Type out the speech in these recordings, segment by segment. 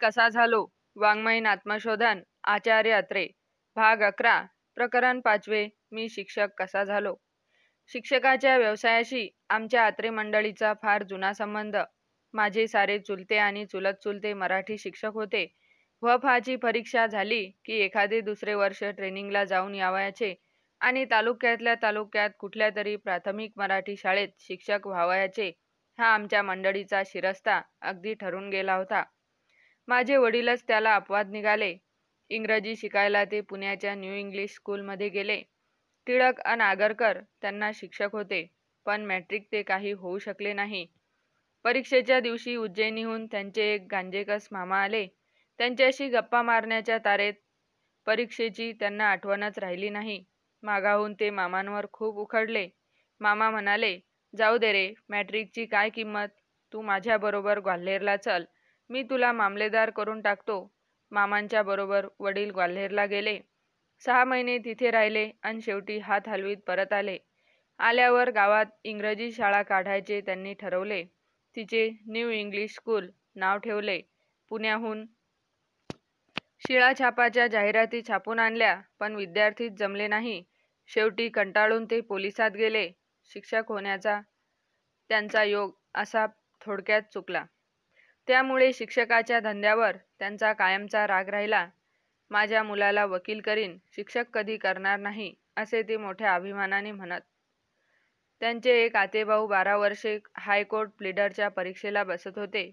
कसा झालो? वाङ्मयीन आत्मशोधन आचार्य अत्रे भाग 11 प्रकरण 5. मी शिक्षक कसा झालो? शिक्षकाच्या व्यवसायाशी आमच्या अत्रे मंडळीचा फार जुना संबंध. माझे सारे चुलते आणि चुलत चुलते मराठी शिक्षक होते. व.फा.ची परीक्षा झाली की एखादे दुसरे वर्ष ट्रेनिंगला जाऊन यावयाचे आणि तालुक्यातल्या तालुक्यात कुठल्या तरी प्राथमिक मराठी शाळेत शिक्षक व्हावयाचे हा आमच्या मंडळीचा शिरस्ता अगदी ठरून गेला होता. माझे वडीलच त्याला अपवाद निघाले. इंग्रजी शिकायला ते पुण्याच्या न्यू इंग्लिश स्कूलमध्ये गेले. टिळक अन आगरकर त्यांना शिक्षक होते, पण मॅट्रिक ते काही होऊ शकले नाही. परीक्षेच्या दिवशी उज्जैनीहून त्यांचे एक गांजेकस मामा आले. त्यांच्याशी गप्पा मारण्याच्या तारेत परीक्षेची त्यांना आठवणच राहिली नाही. मागाहून ते मामांवर खूप उखडले. मामा म्हणाले, जाऊ दे रे, मॅट्रिकची काय किंमत, तू माझ्याबरोबर ग्वाल्हेरला चल, मी तुला मामलेदार करून टाकतो. मामांच्या बरोबर वडील ग्वाल्हेरला गेले. 6 महिने तिथे राहिले आणि शेवटी हात हलवीत परत आले. आल्यावर गावात इंग्रजी शाळा काढायचे त्यांनी ठरवले. तिचे न्यू इंग्लिश स्कूल नाव ठेवले. पुण्याहून शिळाछापाच्या जाहिराती छापून आणल्या, पण विद्यार्थीच जमले नाही. शेवटी कंटाळून ते पोलिसात गेले. शिक्षक होण्याचा त्यांचा योग असा थोडक्यात चुकला. त्यामुळे शिक्षकाच्या धंद्यावर त्यांचा कायमचा राग राहिला. माझ्या मुलाला वकील करीन, शिक्षक कधी करणार नाही, असे ते मोठ्या अभिमानाने म्हणत. त्यांचे एक आतेभाऊ 12 वर्षे हायकोर्ट प्लीडरच्या परीक्षेला बसत होते.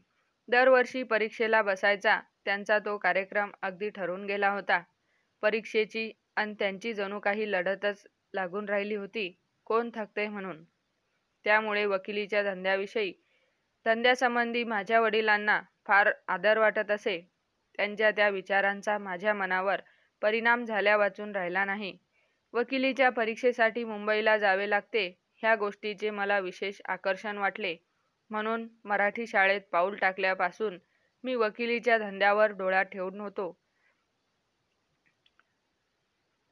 दरवर्षी परीक्षेला बसायचा त्यांचा तो कार्यक्रम अगदी ठरून गेला होता. परीक्षेची अन त्यांची जणू काही लढतच लागून राहिली होती, कोण थकते म्हणून. त्यामुळे वकिलीच्या धंद्यासंबंधी माझ्या वडिलांना फार आदर वाटत असे. त्यांच्या त्या विचारांचा माझ्या मनावर परिणाम झाल्यावाचून राहिला नाही. वकिलीच्या परीक्षेसाठी मुंबईला जावे लागते ह्या गोष्टीचे मला विशेष आकर्षण वाटले. म्हणून मराठी शाळेत पाऊल टाकल्यापासून मी वकिलीच्या धंद्यावर डोळा ठेवून होतो.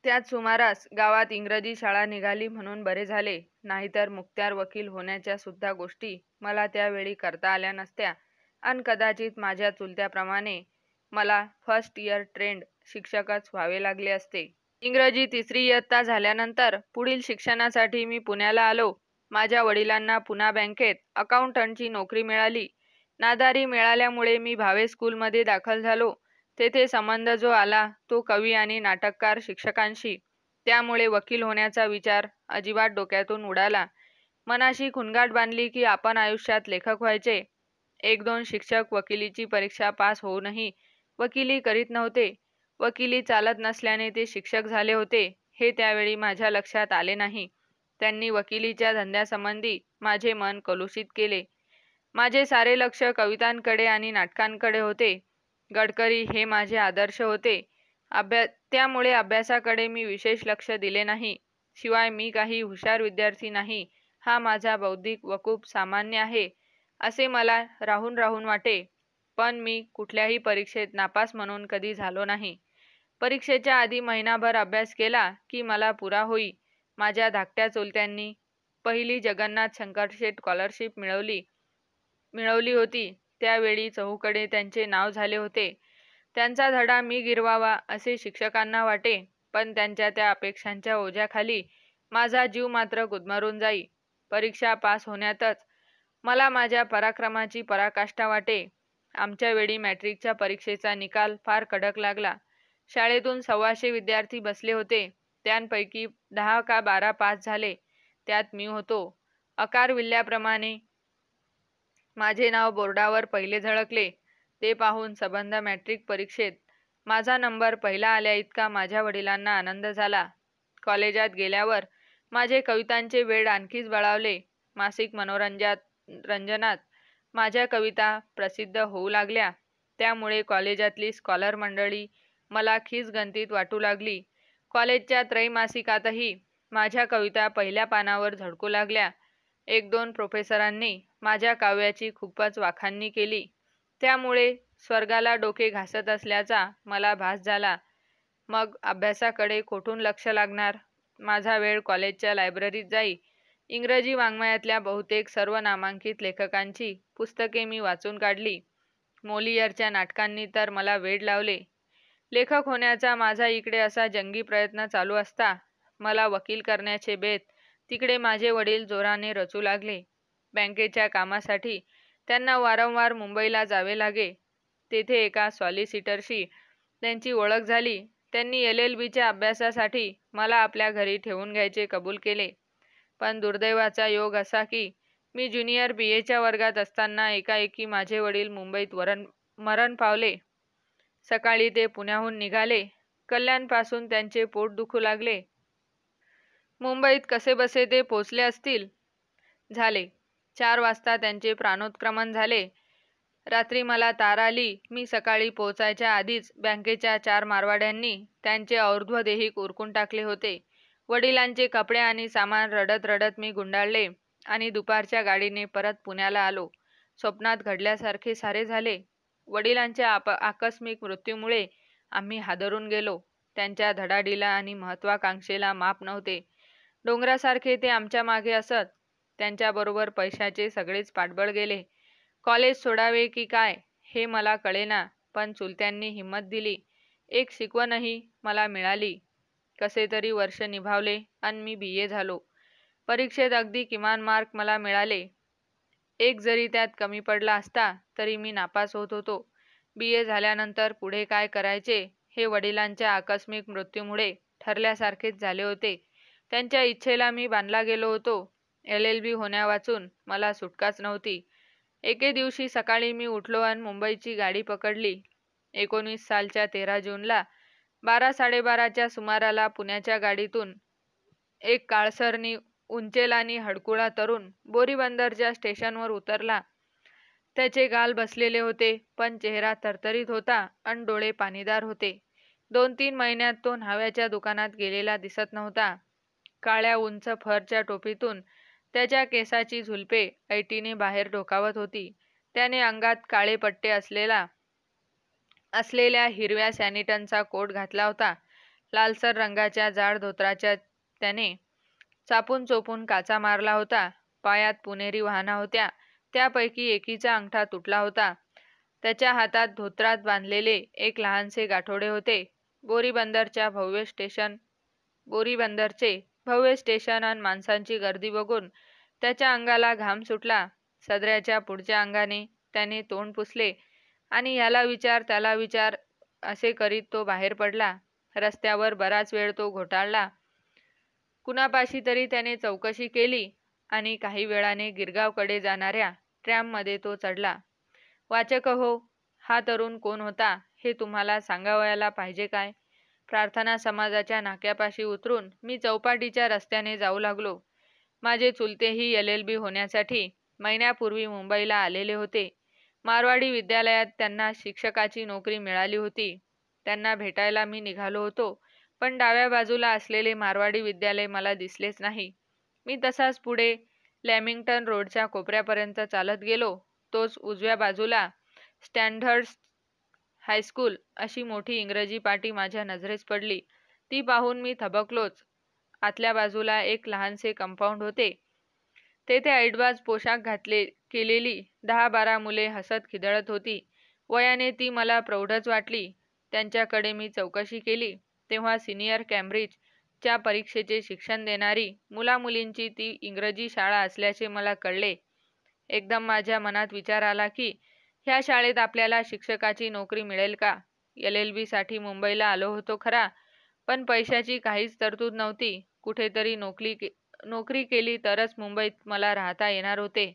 त्याच सुमारास गावात इंग्रजी शाळा निघाली म्हणून बरे झाले, नाहीतर मुक्त्यार वकील होण्याच्या सुद्धा गोष्टी मला त्यावेळी करता आल्या नसत्या अन कदाचित माझ्या चुलत्याप्रमाणे मला फर्स्ट इयर ट्रेंड शिक्षकच व्हावे लागले असते. इंग्रजी 3री इयत्ता झाल्यानंतर पुढील शिक्षणासाठी मी पुण्याला आलो. माझ्या वडिलांना पुणा बँकेत अकाउंटंटची नोकरी मिळाली. नादारी मिळाल्यामुळे मी भावे स्कूलमध्ये दाखल झालो. तेथे संबंध जो आला तो कवी आणि नाटककार शिक्षकांशी. त्यामुळे वकील होण्याचा विचार अजिबात डोक्यातून उडाला. मनाशी खुणगाट बांधली की आपण आयुष्यात लेखक व्हायचे. 1-2 शिक्षक वकिलीची परीक्षा पास होऊनही वकिली करीत नव्हते. वकिली चालत नसल्याने ते शिक्षक झाले होते हे त्यावेळी माझ्या लक्षात आले नाही. त्यांनी वकिलीच्या धंद्यासंबंधी माझे मन कलुषित केले. माझे सारे लक्ष कवितांकडे आणि नाटकांकडे होते. गडकरी हे माझे आदर्श होते. त्यामुळे अभ्यासाकडे मी विशेष लक्ष दिले नाही. शिवाय मी काही हुशार विद्यार्थी नाही, हा माझा बौद्धिक वकूफ सामान्य आहे असे मला राहून राहून वाटे. पण मी कुठल्याही परीक्षेत नापास म्हणून कधी झालो नाही. परीक्षेच्या आधी महिनाभर अभ्यास केला की मला पुरा होई. माझ्या धाकट्या चुलत्यांनी पहिली जगन्नाथ शंकरशेठ स्कॉलरशिप मिळवली होती. त्यावेळी चहूकडे त्यांचे नाव झाले होते. त्यांचा धडा मी गिरवावा असे शिक्षकांना वाटे, पण त्यांच्या त्या अपेक्षांच्या ओझ्याखाली माझा जीव मात्र गुदमरून जाई. परीक्षा पास होण्यातच मला माझ्या पराक्रमाची पराकाष्ठा वाटे. आमच्या वेळी मॅट्रिकच्या परीक्षेचा निकाल फार कडक लागला. शाळेतून 125 विद्यार्थी बसले होते. त्यांपैकी 10 का 12 पास झाले. त्यात मी होतो. अकार विल्ल्याप्रमाणे माझे नाव बोर्डावर पहिले झळकले. ते पाहून संबंध मॅट्रिक परीक्षेत माझा नंबर पहिला आल्या इतका माझ्या वडिलांना आनंद झाला. कॉलेजात गेल्यावर माझे कवितांचे वेड आणखीच बळावले. मासिक मनोरंजनात माझ्या कविता प्रसिद्ध होऊ लागल्या. त्यामुळे कॉलेजातली स्कॉलर मंडळी मला खिसगंतीत वाटू लागली. कॉलेजच्या त्रैमासिकातही माझ्या कविता पहिल्या पानावर झळकू लागल्या. 1-2 प्रोफेसरांनी माझ्या काव्याची खूपच वाखाणणी केली. त्यामुळे स्वर्गाला डोके घासत असल्याचा मला भास झाला. मग अभ्यासाकडे कोठून लक्ष लागणार. माझा वेळ कॉलेजच्या लायब्ररीत जाई. इंग्रजी वाङ्मयातल्या बहुतेक सर्व नामांकित लेखकांची पुस्तके मी वाचून काढली. मोलियरच्या नाटकांनी तर मला वेड लावले. लेखक होण्याचा माझा इकडे असा जंगी प्रयत्न चालू असता मला वकील करण्याचे बेत तिकडे माझे वडील जोराने रचू लागले. बँकेच्या कामासाठी त्यांना वारंवार मुंबईला जावे लागे. तेथे एका सॉलिसिटरशी त्यांची ओळख झाली. त्यांनी LLBच्या अभ्यासासाठी मला आपल्या घरी ठेवून घ्यायचे कबूल केले. पण दुर्दैवाचा योग असा की मी ज्युनियर BAच्या वर्गात असताना एकाएकी माझे वडील मुंबईत मरण पावले. सकाळी ते पुण्याहून निघाले. कल्याणपासून त्यांचे पोट दुखू लागले. मुंबईत कसेबसे ते पोचले असतील. झाले 4 वाजता त्यांचे प्राणोत्क्रमण झाले. रात्री मला तार आली. मी सकाळी पोचायच्या आधीच बँकेच्या 4 मारवाड्यांनी त्यांचे और्ध्वदेहिक उरकून टाकले होते. वडिलांचे कपडे आणि सामान रडत रडत मी गुंडाळले आणि दुपारच्या गाडीने परत पुण्याला आलो. स्वप्नात घडल्यासारखे सारे झाले. वडिलांच्या आकस्मिक मृत्यूमुळे आम्ही हादरून गेलो. त्यांच्या धडाडीला आणि महत्त्वाकांक्षेला माप नव्हते. डोंगरासारखे ते आमच्या मागे असत. त्यांच्याबरोबर पैशाचे सगळेच पाठबळ गेले. कॉलेज सोडावे की काय हे मला कळेना, पण चुलत्यांनी हिंमत दिली. एक शिकवणही मला मिळाली. कसे तरी वर्ष निभावले आणि मी BA झालो. परीक्षेत अगदी किमान मार्क मला मिळाले. एक जरी त्यात कमी पडला असता तरी मी नापास होत होतो. BA झाल्यानंतर पुढे काय करायचे हे वडिलांच्या आकस्मिक मृत्यूमुळे ठरल्यासारखेच झाले होते. त्यांच्या इच्छेला मी बांधला गेलो होतो. LLB होण्यावाचून मला सुटकाच नव्हती. एके दिवशी सकाळी मी उठलो आणि मुंबईची गाडी पकडली. 19 सालच्या 13 जूनला 12-12:30च्या सुमाराला पुण्याच्या गाडीतून एक काळसरनी उंचेलानी हडकुळा तरुण बोरीबंदरच्या स्टेशनवर उतरला. त्याचे गाल बसलेले होते, पण चेहरा तरतरीत होता आणि डोळे पाणीदार होते. 2-3 महिन्यात तो न्हाव्याच्या दुकानात गेलेला दिसत नव्हता. काळ्या उंच फरच्या टोपीतून त्याच्या केसाची झुलपे ऐटीने बाहेर डोकावत होती. त्याने अंगात काळे पट्टे असलेल्या हिरव्या सॅनिटनचा कोट घातला होता. लालसर रंगाच्या जाड धोतराच्या त्याने चापून चोपून काचा मारला होता. पायात पुणेरी वाहना होत्या. त्यापैकी एकीचा अंगठा तुटला होता. त्याच्या हातात धोत्रात बांधलेले एक लहानसे गाठोडे होते. बोरीबंदरचे भव्य स्टेशन आणि माणसांची गर्दी बघून त्याच्या अंगाला घाम सुटला. सदऱ्याच्या पुढच्या अंगाने त्याने तोंड पुसले आणि ह्याला विचार त्याला विचार असे करीत तो बाहेर पडला. रस्त्यावर बराच वेळ तो घोटाळला. कुणापाशी तरी त्याने चौकशी केली आणि काही वेळाने गिरगावकडे जाणाऱ्या ट्रॅममध्ये तो चढला. वाचक हो, हा तरुण कोण होता हे तुम्हाला सांगावयाला पाहिजे काय? प्रार्थना समाजाच्या नाक्यापाशी उतरून मी चौपाटीच्या रस्त्याने जाऊ लागलो. माझे चुलतेही LLB होण्यासाठी महिन्यापूर्वी मुंबईला आलेले होते. मारवाडी विद्यालयात त्यांना शिक्षकाची नोकरी मिळाली होती. त्यांना भेटायला मी निघालो होतो, पण डाव्या बाजूला असलेले मारवाडी विद्यालय मला दिसलेच नाही. मी तसाच पुढे लॅमिंग्टन रोडच्या कोपऱ्यापर्यंत चालत गेलो. तोच उजव्या बाजूला स्टँडर्ड हायस्कूल अशी मोठी इंग्रजी पाटी माझ्या नजरेस पडली. ती पाहून मी थबकलोच. आतल्या बाजूला एक लहानसे कंपाऊंड होते. तेथे ऐटबाज पोशाख केलेली 10-12 मुले हसत खिदळत होती. वयाने ती मला प्रौढच वाटली. त्यांच्याकडे मी चौकशी केली तेव्हा सिनियर कॅम्ब्रिज च्या परीक्षेचे शिक्षण देणारी मुलामुलींची ती इंग्रजी शाळा असल्याचे मला कळले. एकदम माझ्या मनात विचार आला की ह्या शाळेत आपल्याला शिक्षकाची नोकरी मिळेल का? LLB साठी मुंबईला आलो होतो खरा, पण पैशाची काहीच तरतूद नव्हती. कुठेतरी नोकरी केली तरच मुंबईत मला राहता येणार होते.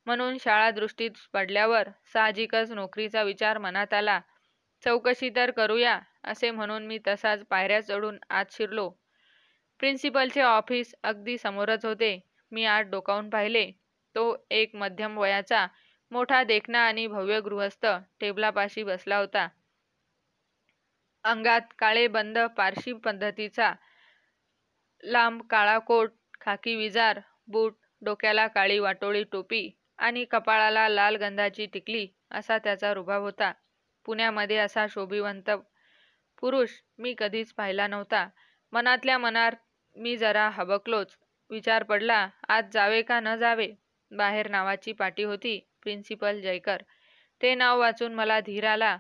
म्हणून शाळा दृष्टीत पडल्यावर साहजिकच नोकरीचा विचार मनात आला. चौकशी तर करूया असे म्हणून मी तसाच पायऱ्या चढून आत शिरलो. प्रिन्सिपलचे ऑफिस अगदी समोरच होते. मी आत डोकावून पाहिले. तो एक मध्यम वयाचा मोठा देखणा आणि भव्य गृहस्थ टेबलापाशी बसला होता. अंगात काळे बंद पारशी पद्धतीचा लांब काळा कोट, खाकी विजार बूट, डोक्याला काळी वाटोळी टोपी आणि कपाळाला लाल गंधाची टिकली असा त्याचा रुबाब होता. पुण्यामध्ये असा शोभिवंत पुरुष मी कधीच पाहिला नव्हता. मनातल्या मनात मी जरा हबकलोच. विचार पडला, आत जावे का न जावे? बाहेर नावाची पाटी होती, प्रिन्सिपल जयकर. ते नाव वाचून मला धीर आला.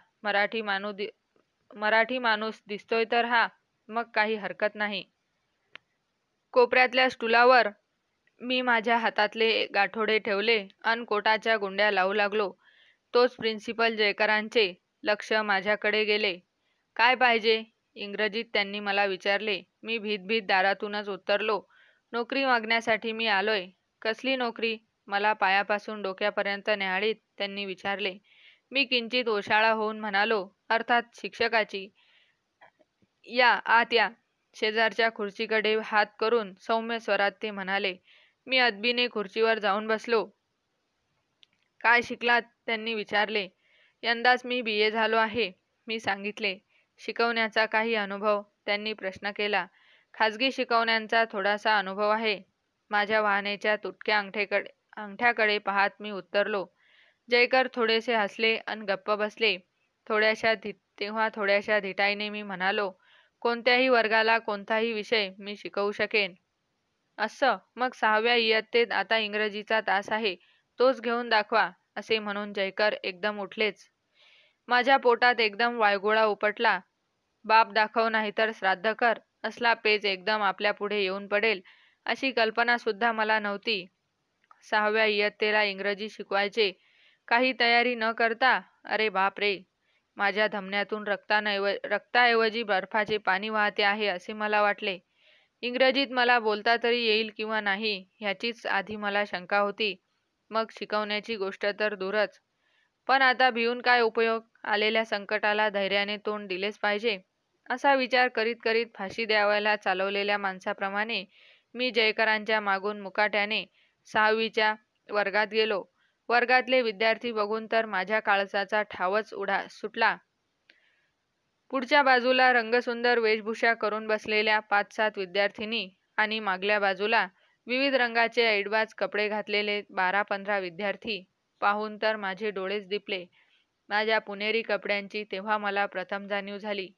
मराठी माणूस दिसतोय तर हा, मग काही हरकत नाही. कोपऱ्यातल्या स्टूलावर मी माझ्या हातातले गाठोडे ठेवले अन कोटाच्या गुंड्या लावू लागलो. तोच प्रिन्सिपल जयकरांचे लक्ष माझ्याकडे गेले. काय पाहिजे? इंग्रजीत त्यांनी मला विचारले. मी भीत दारातूनच उत्तरलो. नोकरी मागण्यासाठी मी आलोय. कसली नोकरी? मला पायापासून डोक्यापर्यंत न्याहाळीत त्यांनी विचारले. मी किंचित ओशाळा होऊन म्हणालो, अर्थात शिक्षकाची. या आत या. शेजारच्या खुर्चीकडे हात करून सौम्य स्वरात ते म्हणाले. मी अदबीने खुर्चीवर जाऊन बसलो. काय शिकलात? त्यांनी विचारले. यंदाच मी BA झालो आहे, मी सांगितले. शिकवण्याचा काही अनुभव? त्यांनी प्रश्न केला. खाजगी शिकवण्यांचा थोडासा अनुभव आहे. माझ्या वाहनेच्या तुटक्या अंगठ्याकडे पाहत मी उत्तरलो. जयकर थोडेसे हसले अन गप्प बसले. तेव्हा थोड्याशा धिटाईने मी म्हणालो, कोणत्याही वर्गाला कोणताही विषय मी शिकवू शकेन. असं? मग 6व्या इयत्तेत आता इंग्रजीचा तास आहे, तोच घेऊन दाखवा. असे म्हणून जयकर एकदम उठलेच. माझ्या पोटात एकदम वायगोळा उपटला. बाप दाखव नाहीतर श्राद्ध कर असला पेच एकदम आपल्यापुढे येऊन पडेल अशी कल्पना सुद्धा मला नव्हती. 6व्या इयत्तेला इंग्रजी शिकवायचे, काही तयारी न करता? अरे बाप रे! माझ्या धमन्यातून रक्ताऐवजी बर्फाचे पाणी वाहते आहे असे मला वाटले. इंग्रजीत मला बोलता तरी येईल किंवा नाही ह्याचीच आधी मला शंका होती. मग शिकवण्याची गोष्ट तर दूरच. पण आता भिवून काय उपयोग? आलेल्या संकटाला धैर्याने तोंड दिलेच पाहिजे. असा विचार करीत करीत फाशी द्यावयाला चालवलेल्या माणसाप्रमाणे मी जयकरांच्या मागून मुकाट्याने 6वीच्या वर्गात गेलो. वर्गातले विद्यार्थी बघून तर माझ्या काळजाचा ठावच सुटला. पुढच्या बाजूला रंगसुंदर वेशभूषा करून बसलेल्या 5-7 विद्यार्थिनी आणि मागल्या बाजूला विविध रंगाचे ऐडबाज कपडे घातलेले 12-15 विद्यार्थी पाहून तर माझे डोळेच दिपले. माझ्या पुणेरी कपड्यांची तेव्हा मला प्रथम जाणीव झाली.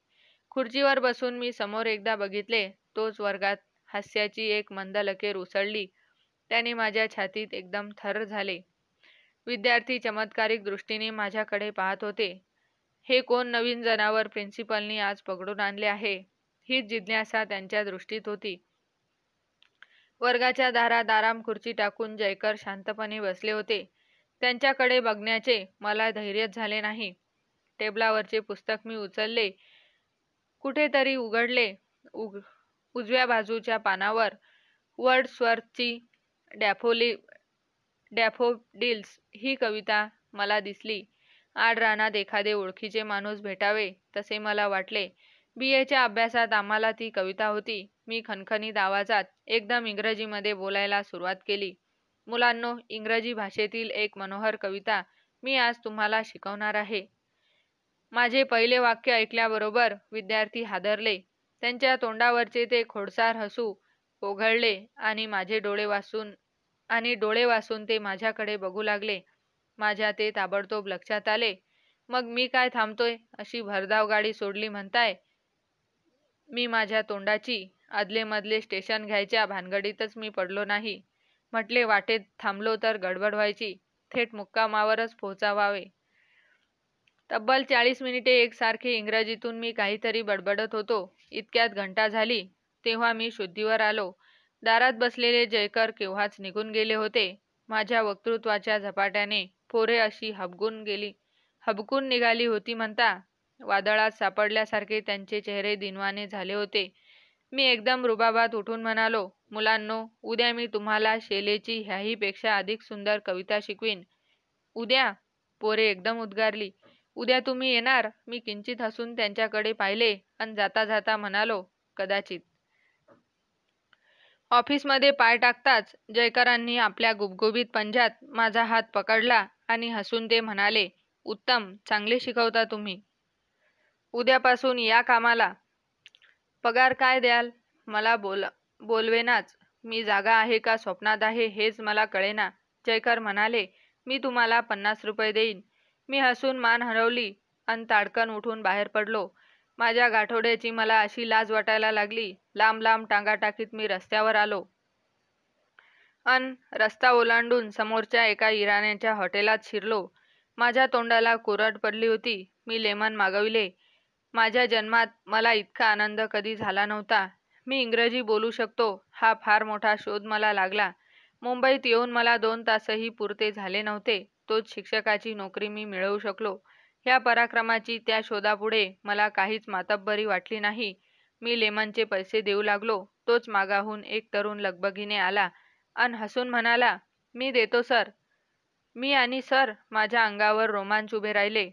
खुर्चीवर बसून मी समोर एकदा बघितले, तोच वर्गात हास्याची एक मंद लकीर उसळली. त्याने माझ्या छातीत एकदम थर्र झाले. विद्यार्थी चमत्कारिक दृष्टीने माझ्याकडे पाहत होते. हे कोण नवीन जनावर प्रिन्सिपलनी आज पकडून आणले आहे? हीच जिज्ञासा त्यांच्या दृष्टीत होती. वर्गाच्या दारात आराम खुर्ची टाकून जयकर शांतपणे बसले होते. त्यांच्याकडे बघण्याचे मला धैर्यच झाले नाही. टेबलावरचे पुस्तक मी उचलले. कुठेतरी उघडले. उजव्या बाजूच्या पानावर वर्ड्सवर्थची डॅफोडिल्स ही कविता मला दिसली. आड रानात एखादे ओळखीचे माणूस भेटावे तसे मला वाटले. BAच्या अभ्यासात आम्हाला ती कविता होती. मी खणखणीत आवाजात एकदम इंग्रजीमध्ये बोलायला सुरुवात केली. मुलांनो, इंग्रजी भाषेतील एक मनोहर कविता मी आज तुम्हाला शिकवणार आहे. माझे पहिले वाक्य ऐकल्याबरोबर विद्यार्थी हादरले. त्यांच्या तोंडावरचे ते खोडसार हसू ओघळले आणि डोळे वासून ते माझ्याकडे बघू लागले. माझ्या ते ताबडतोब लक्षात आले. मग मी काय थांबतोय? अशी भरधाव गाडी सोडली म्हणताय? मी माझ्या तोंडाची अदलेमधले स्टेशन घ्यायच्या भानगडीतच मी पडलो नाही. म्हटले वाटेत थांबलो तर गडबड व्हायची. थेट मुक्कामावरच पोहोचावे. तब्बल 40 मिनिटे एकसारखे इंग्रजीतून मी काहीतरी बडबडत होतो. इतक्यात घंटा झाली. तेव्हा मी शुद्धीवर आलो. दारात बसलेले जयकर केव्हाच निघून गेले होते. माझ्या वक्तृत्वाच्या झपाट्याने पोरे अशी हबकून निघाली होती म्हणता. वादळात सापडल्यासारखे त्यांचे चेहरे दिनवाने झाले होते. मी एकदम रुबाबात उठून म्हणालो, मुलांनो, उद्या मी तुम्हाला शेलेची ह्याही पेक्षा अधिक सुंदर कविता शिकवीन. उद्या? पोरे एकदम उद्गारली. उद्या तुम्ही येणार? मी किंचित हसून त्यांच्याकडे पाहिले आणि जाता जाता म्हणालो, कदाचित. ऑफिसमध्ये पाय टाकताच जयकरांनी आपल्या गुबगुबीत पंजात माझा हात पकडला आणि हसून ते म्हणाले, उत्तम, चांगले शिकवता तुम्ही. उद्यापासून या कामाला. पगार काय द्याल? मला बोलवेनाच. मी जागा आहे का स्वप्नात आहे हेच मला कळेना. जयकर म्हणाले, मी तुम्हाला 50 रुपये देईन. मी हसून मान हलवली आणि ताडकन उठून बाहेर पडलो. माझ्या गाठोड्याची मला अशी लाज वाटायला लागली. लांब लांब टांगा टाकीत मी रस्त्यावर आलो. रस्ता ओलांडून समोरच्या एका इराण्याच्या हॉटेलात शिरलो. माझ्या तोंडाला कोरड पडली होती. मी लेमन मागविले. माझ्या जन्मात मला इतका आनंद कधी झाला नव्हता. मी इंग्रजी बोलू शकतो हा फार मोठा शोध मला लागला. मुंबईत येऊन मला 2 तासही पुरते झाले नव्हते. तोच शिक्षकाची नोकरी मी मिळवू शकलो. ह्या पराक्रमाची, त्या शोधापुढे मला काहीच मातब्बरी वाटली नाही. मी लेमनचे पैसे देऊ लागलो. तोच मागाहून एक तरुण लगबगीने आला अन हसून म्हणाला, "मी देतो सर." मी आणि सर, माझ्या अंगावर रोमांच उभे राहिले.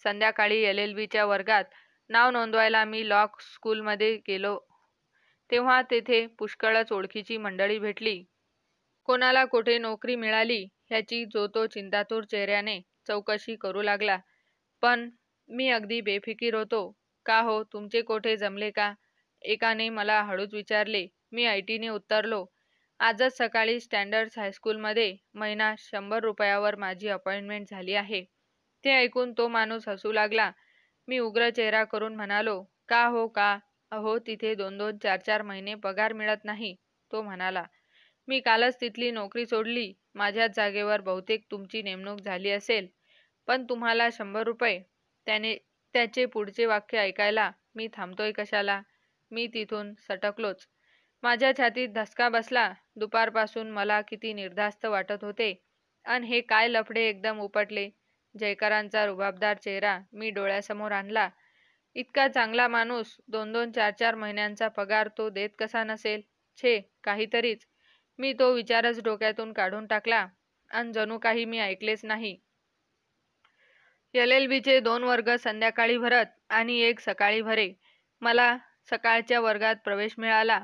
संध्याकाळी LLBच्या वर्गात नाव नोंदवायला मी लॉ स्कूलमध्ये गेलो तेव्हा तेथे पुष्कळच ओळखीची मंडळी भेटली. कोणाला कोठे नोकरी मिळाली ह्याची जो तो चिंतातूर चेहऱ्याने चौकशी करू लागला. पण मी अगदी बेफिकीर होतो. "का हो, तुमचे कोठे जमले का?" एकाने मला हळूच विचारले. मी ऐटीने उत्तरलो, "आजच सकाळी स्टँडर्ड्स हायस्कूलमध्ये महिना 100 रुपयावर माझी अपॉइंटमेंट झाली आहे." ते ऐकून तो माणूस हसू लागला. मी उग्र चेहरा करून म्हणालो, "का हो का? अहो, तिथे 2-2, 4-4 महिने पगार मिळत नाही." तो म्हणाला, "मी कालच तिथली नोकरी सोडली. माझ्याच जागेवर बहुतेक तुमची नेमणूक झाली असेल. पण तुम्हाला 100 रुपये?" त्याचे पुढचे वाक्य ऐकायला मी थांबतोय कशाला? मी तिथून सटकलोच. माझ्या छातीत धसका बसला. दुपारपासून मला किती निर्धास्त वाटत होते. अन हे काय लफडे एकदम उपटले. जयकरांचा रुबाबदार चेहरा मी डोळ्यासमोर आणला. इतका चांगला माणूस 2-2, 4-4 महिन्यांचा पगार तो देत कसा नसेल? छे, काहीतरीच. मी तो विचारच डोक्यातून काढून टाकला अन जणू काही मी ऐकलेच नाही. LLBचे 2 वर्ग संध्याकाळी भरत आणि एक सकाळी भरे. मला सकाळच्या वर्गात प्रवेश मिळाला.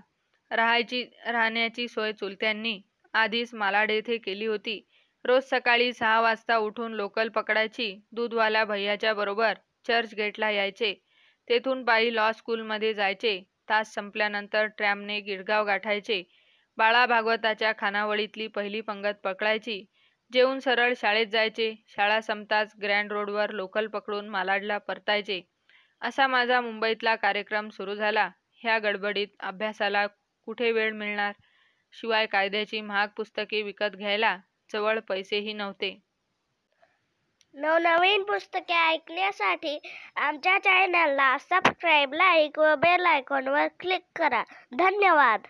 राहण्याची सोय चुलत्यांनी आधीच मालाड येथे केली होती. रोज सकाळी 6 वाजता उठून लोकल पकडायची. दूधवाला भैयाच्या बरोबर चर्चगेटला यायचे. तेथून पायी लॉ स्कूलमध्ये जायचे. तास संपल्यानंतर ट्रॅमने गिरगाव गाठायचे. बाळा भागवताच्या खानावळीतली पहिली पंगत पकडायची. जेवून सरळ शाळेत जायचे. शाळा संपताच ग्रँड रोडवर लोकल पकडून मालाडला परतायचे. असा माझा मुंबईतला कार्यक्रम सुरू झाला. ह्या गडबडीत अभ्यासाला कुठे वेळ मिळणार? शिवाय कायद्याची महाग पुस्तके विकत घ्यायला जवळ पैसेही नव्हते. नवनवीन पुस्तके ऐकण्यासाठी आमच्या चॅनलला सबस्क्राईब, लाईक व बेल आयकॉनवर क्लिक करा. धन्यवाद.